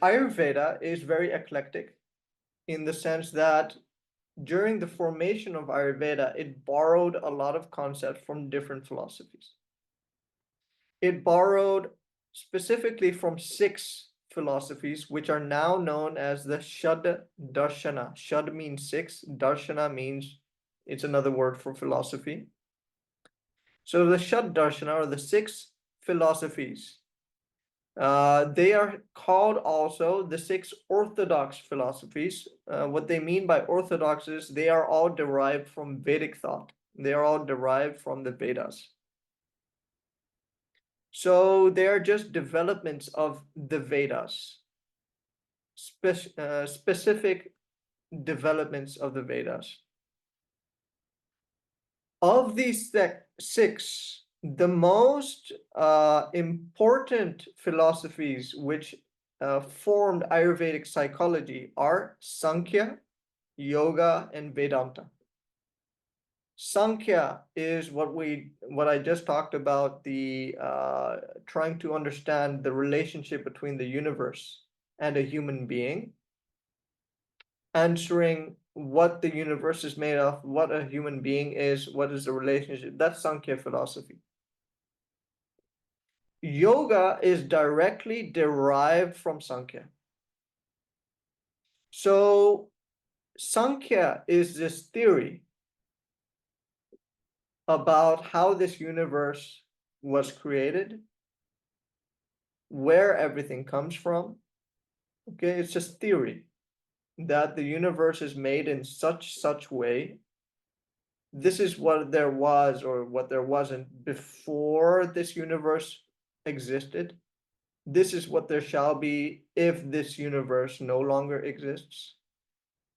Ayurveda is very eclectic in the sense that during the formation of Ayurveda, it borrowed a lot of concepts from different philosophies. It borrowed specifically from six philosophies, which are now known as the Shad Darshana. Shad means six, Darshana means it's another word for philosophy. So the Shad Darshana, or the six philosophies, they are called also the six orthodox philosophies. What they mean by orthodox is they are all derived from Vedic thought. They are all derived from the Vedas. So they are just developments of the Vedas, specific developments of the Vedas. Of these six, the most important philosophies which formed Ayurvedic psychology are Sankhya, Yoga, and Vedanta. Sankhya is what I just talked about, the trying to understand the relationship between the universe and a human being, answering what the universe is made of, what a human being is, what is the relationship. That's Sankhya philosophy. Yoga is directly derived from Sankhya. So Sankhya is this theory about how this universe was created, where everything comes from. Okay, it's just theory that the universe is made in such way. This is what there was or what there wasn't before this universe existed. This is what there shall be if this universe no longer exists.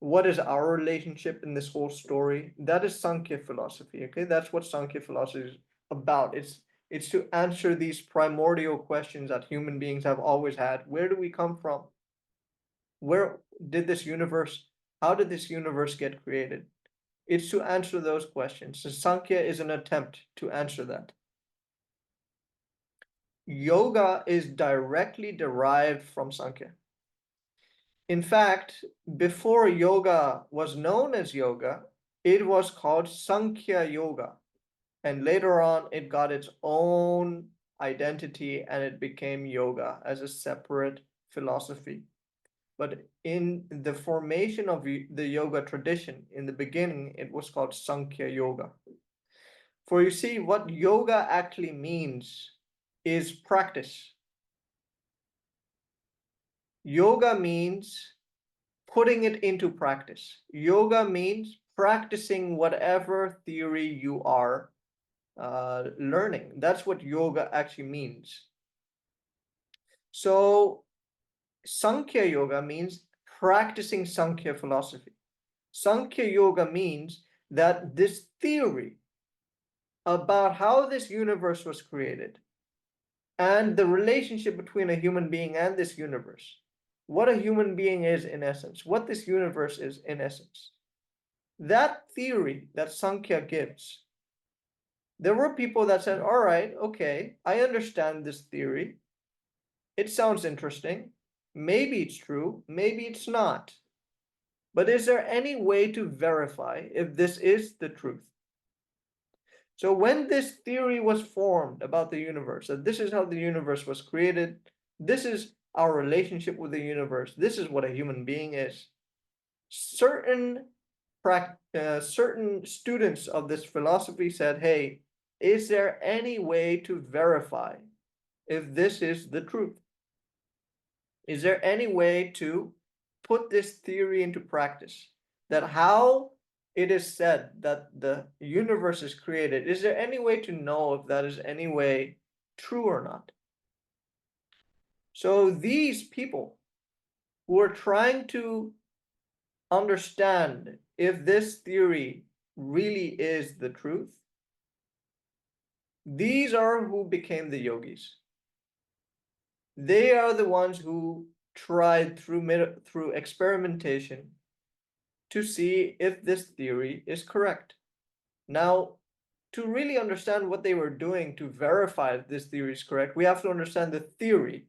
What is our relationship in this whole story? That is Sankhya philosophy. Okay, that's what Sankhya philosophy is about. It's to answer these primordial questions that human beings have always had. Where do we come from? Where did this universe, how did this universe get created? It's to answer those questions. So Sankhya is an attempt to answer that. Yoga is directly derived from Sankhya. In fact, before yoga was known as yoga, it was called Sankhya Yoga. And later on, it got its own identity and it became yoga as a separate philosophy. But in the formation of the yoga tradition, in the beginning, it was called Sankhya Yoga. For you see, what yoga actually means is practice. Yoga means putting it into practice. Yoga means practicing whatever theory you are learning. That's what yoga actually means. So Sankhya Yoga means practicing Sankhya philosophy. Sankhya Yoga means that this theory about how this universe was created and the relationship between a human being and this universe, what a human being is in essence, what this universe is in essence. That theory that Sankhya gives, there were people that said, all right, okay, I understand this theory. It sounds interesting. Maybe it's true, maybe it's not. But is there any way to verify if this is the truth? So when this theory was formed about the universe, that this is how the universe was created, this is our relationship with the universe, this is what a human being is, certain students of this philosophy said, hey, is there any way to verify if this is the truth? Is there any way to put this theory into practice? That how it is said that the universe is created, is there any way to know if that is any way true or not? So these people who are trying to understand if this theory really is the truth, these are who became the yogis. They are the ones who tried through experimentation to see if this theory is correct. Now, to really understand what they were doing to verify if this theory is correct, we have to understand the theory.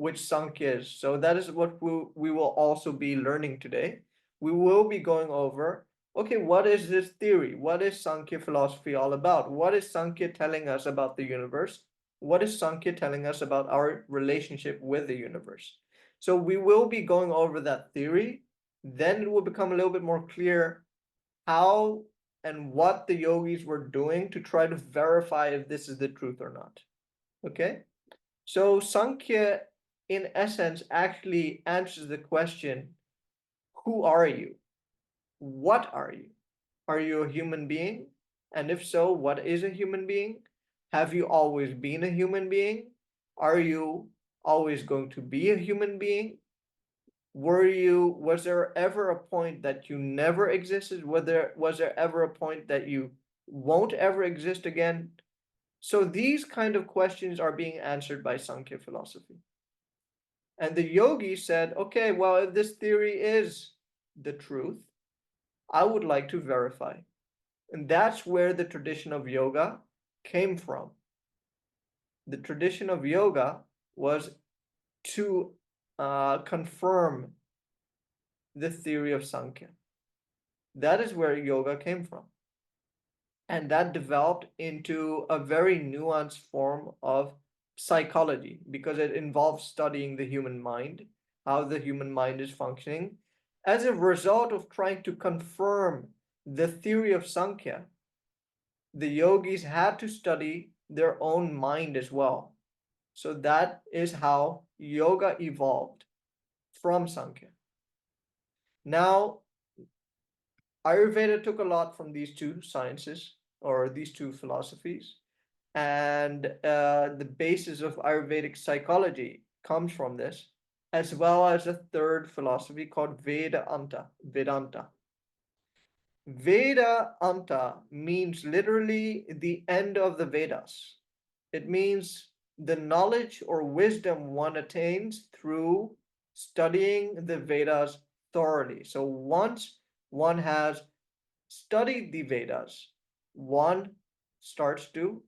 which Sankhya is. So that is what we will also be learning today. We will be going over, okay, what is this theory? What is Sankhya philosophy all about? What is Sankhya telling us about the universe? What is Sankhya telling us about our relationship with the universe? So we will be going over that theory. Then it will become a little bit more clear how and what the yogis were doing to try to verify if this is the truth or not. Okay? So Sankhya, in essence, actually answers the question, who are you? What are you? Are you a human being? And if so, what is a human being? Have you always been a human being? Are you always going to be a human being? Was there ever a point that you never existed? Was there ever a point that you won't ever exist again? So these kind of questions are being answered by Sankhya philosophy. And the yogi said, okay, well, if this theory is the truth, I would like to verify. And that's where the tradition of yoga came from. The tradition of yoga was to confirm the theory of Sankhya. That is where yoga came from. And that developed into a very nuanced form of psychology because it involves studying the human mind, how the human mind is functioning. As a result of trying to confirm the theory of Sankhya, the yogis had to study their own mind as well. So that is how yoga evolved from Sankhya. Now, Ayurveda took a lot from these two sciences or these two philosophies, and the basis of Ayurvedic psychology comes from this, as well as a third philosophy called Vedanta. Vedanta means literally the end of the Vedas. It means the knowledge or wisdom one attains through studying the Vedas thoroughly. So once one has studied the Vedas, one starts to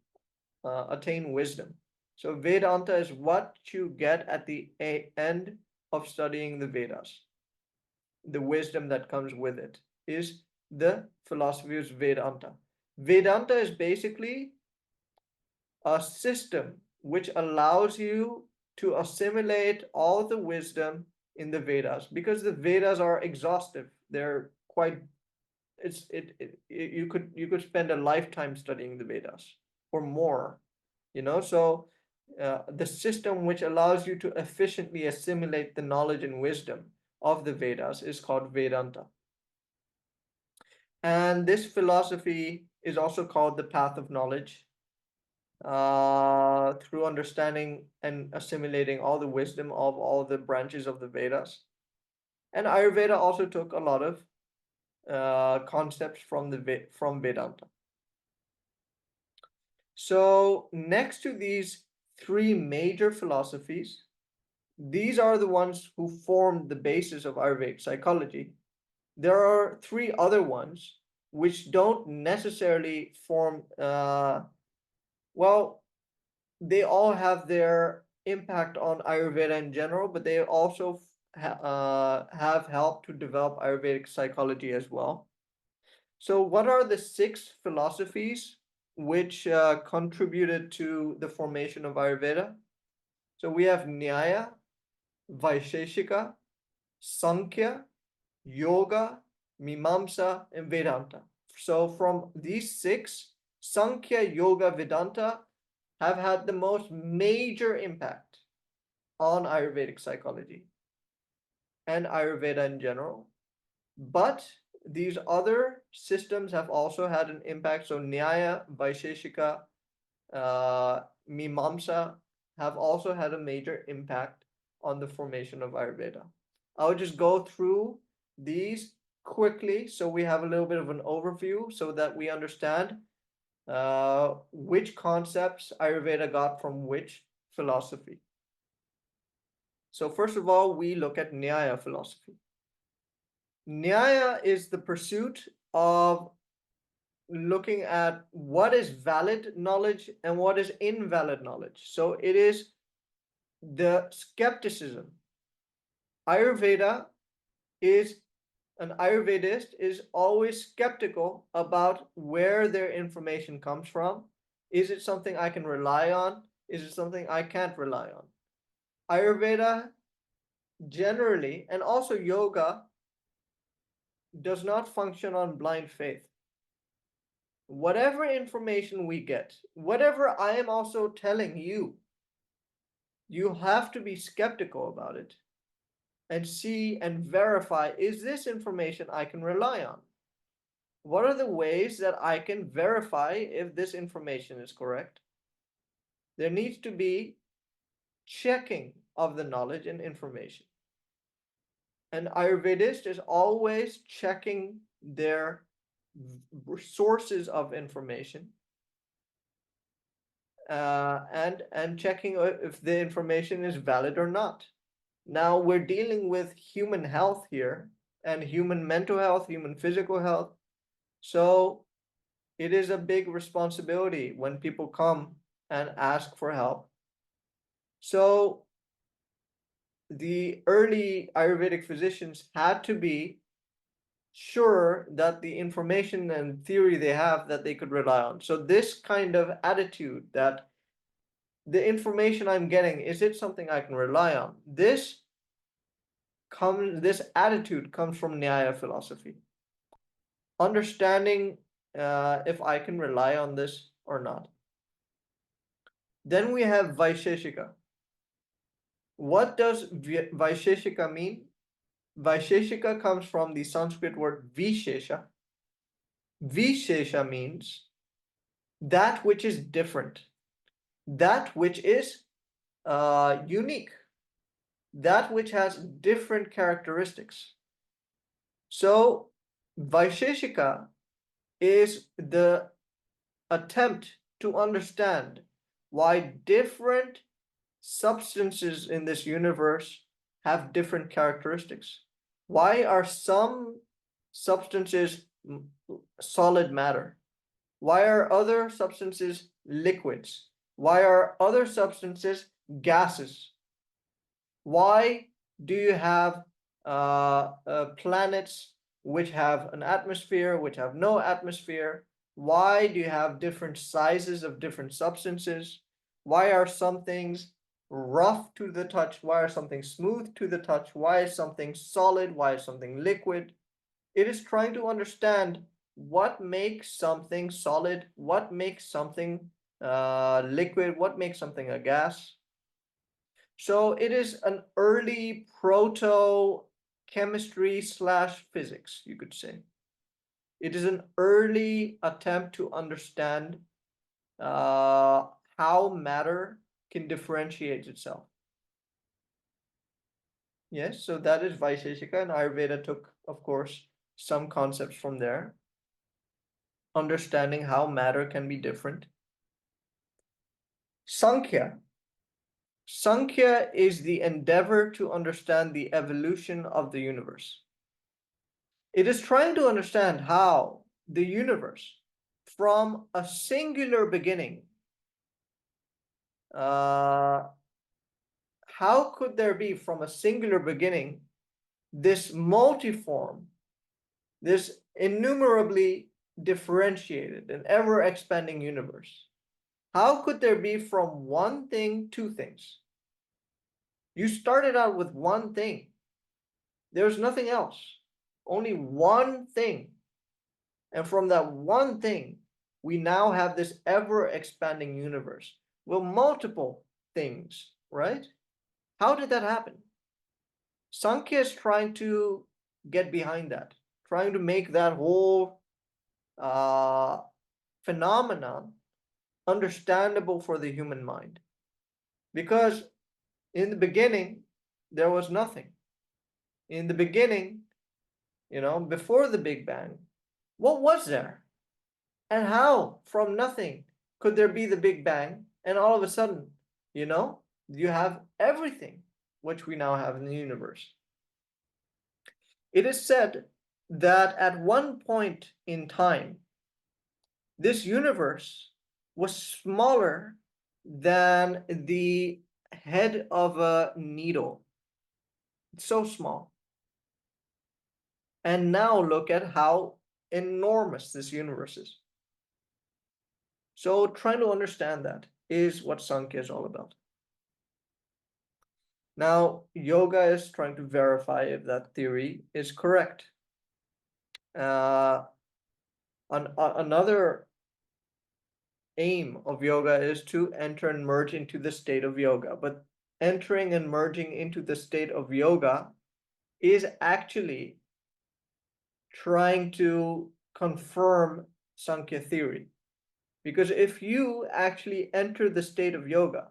attain wisdom. So Vedanta is what you get at the end of studying the Vedas. The wisdom that comes with it is the philosophy of Vedanta. Vedanta is basically a system which allows you to assimilate all the wisdom in the Vedas because the Vedas are exhaustive. They're quite you could spend a lifetime studying the Vedas or more, so the system which allows you to efficiently assimilate the knowledge and wisdom of the Vedas is called Vedanta. And this philosophy is also called the path of knowledge, through understanding and assimilating all the wisdom of all the branches of the Vedas. And Ayurveda also took a lot of concepts from Vedanta. So next to these three major philosophies, these are the ones who formed the basis of Ayurvedic psychology. There are three other ones which don't necessarily form, well, they all have their impact on Ayurveda in general, but they also have helped to develop Ayurvedic psychology as well. So what are the six philosophies which contributed to the formation of Ayurveda? So we have Nyaya, Vaisheshika, Sankhya, Yoga, Mimamsa, and Vedanta. So from these six, Sankhya, Yoga, Vedanta have had the most major impact on Ayurvedic psychology and Ayurveda in general. But these other systems have also had an impact. So Nyaya, Vaisheshika, Mimamsa have also had a major impact on the formation of Ayurveda. I'll just go through these quickly so we have a little bit of an overview so that we understand which concepts Ayurveda got from which philosophy. So first of all, we look at Nyaya philosophy. Nyaya is the pursuit of looking at what is valid knowledge and what is invalid knowledge. So it is the skepticism. Ayurveda is an Ayurvedist is always skeptical about where their information comes from. Is it something I can rely on? Is it something I can't rely on? Ayurveda generally, and also yoga, does not function on blind faith. Whatever information we get, whatever I am also telling you, you have to be skeptical about it and see and verify, is this information I can rely on? What are the ways that I can verify if this information is correct? There needs to be checking of the knowledge and information. An Ayurvedist is always checking their sources of information and checking if the information is valid or not. Now we're dealing with human health here and human mental health, human physical health. So it is a big responsibility when people come and ask for help. So the early Ayurvedic physicians had to be sure that the information and theory they have that they could rely on. So this kind of attitude that the information I'm getting, is it something I can rely on? This attitude comes from Nyaya philosophy. Understanding if I can rely on this or not. Then we have Vaisheshika. What does Vaisheshika mean? Vaisheshika comes from the Sanskrit word Vishesha. Vishesha means that which is different, that which is unique, that which has different characteristics. So Vaisheshika is the attempt to understand why different substances in this universe have different characteristics. Why are some substances solid matter? Why are other substances liquids? Why are other substances gases? Why do you have planets which have an atmosphere, which have no atmosphere? Why do you have different sizes of different substances? Why are some things rough to the touch? Why are something smooth to the touch? Why is something solid? Why is something liquid? It is trying to understand what makes something solid, what makes something liquid, what makes something a gas. So it is an early proto chemistry slash physics, you could say. It is an early attempt to understand how matter can differentiate itself. Yes, so that is Vaisheshika, and Ayurveda took, of course, some concepts from there, understanding how matter can be different. Sankhya. Sankhya is the endeavor to understand the evolution of the universe. It is trying to understand how the universe, from a singular beginning, how could there be from a singular beginning this multiform, this innumerably differentiated and ever expanding universe? How could there be from one thing two things? You started out with one thing. There's nothing else, only one thing. And from that one thing, we now have this ever expanding universe with multiple things, right? How did that happen? Sankhya is trying to get behind that, trying to make that whole phenomenon understandable for the human mind. Because in the beginning, there was nothing. In the beginning, before the Big Bang, what was there? And how, from nothing, could there be the Big Bang? And all of a sudden, you have everything which we now have in the universe. It is said that at one point in time, this universe was smaller than the head of a needle. It's so small. And now look at how enormous this universe is. So trying to understand that is what Sankhya is all about. Now, yoga is trying to verify if that theory is correct. Another aim of yoga is to enter and merge into the state of yoga. But entering and merging into the state of yoga is actually trying to confirm Sankhya theory. Because if you actually enter the state of yoga,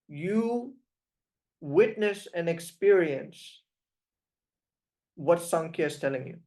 you witness and experience what Sankhya is telling you.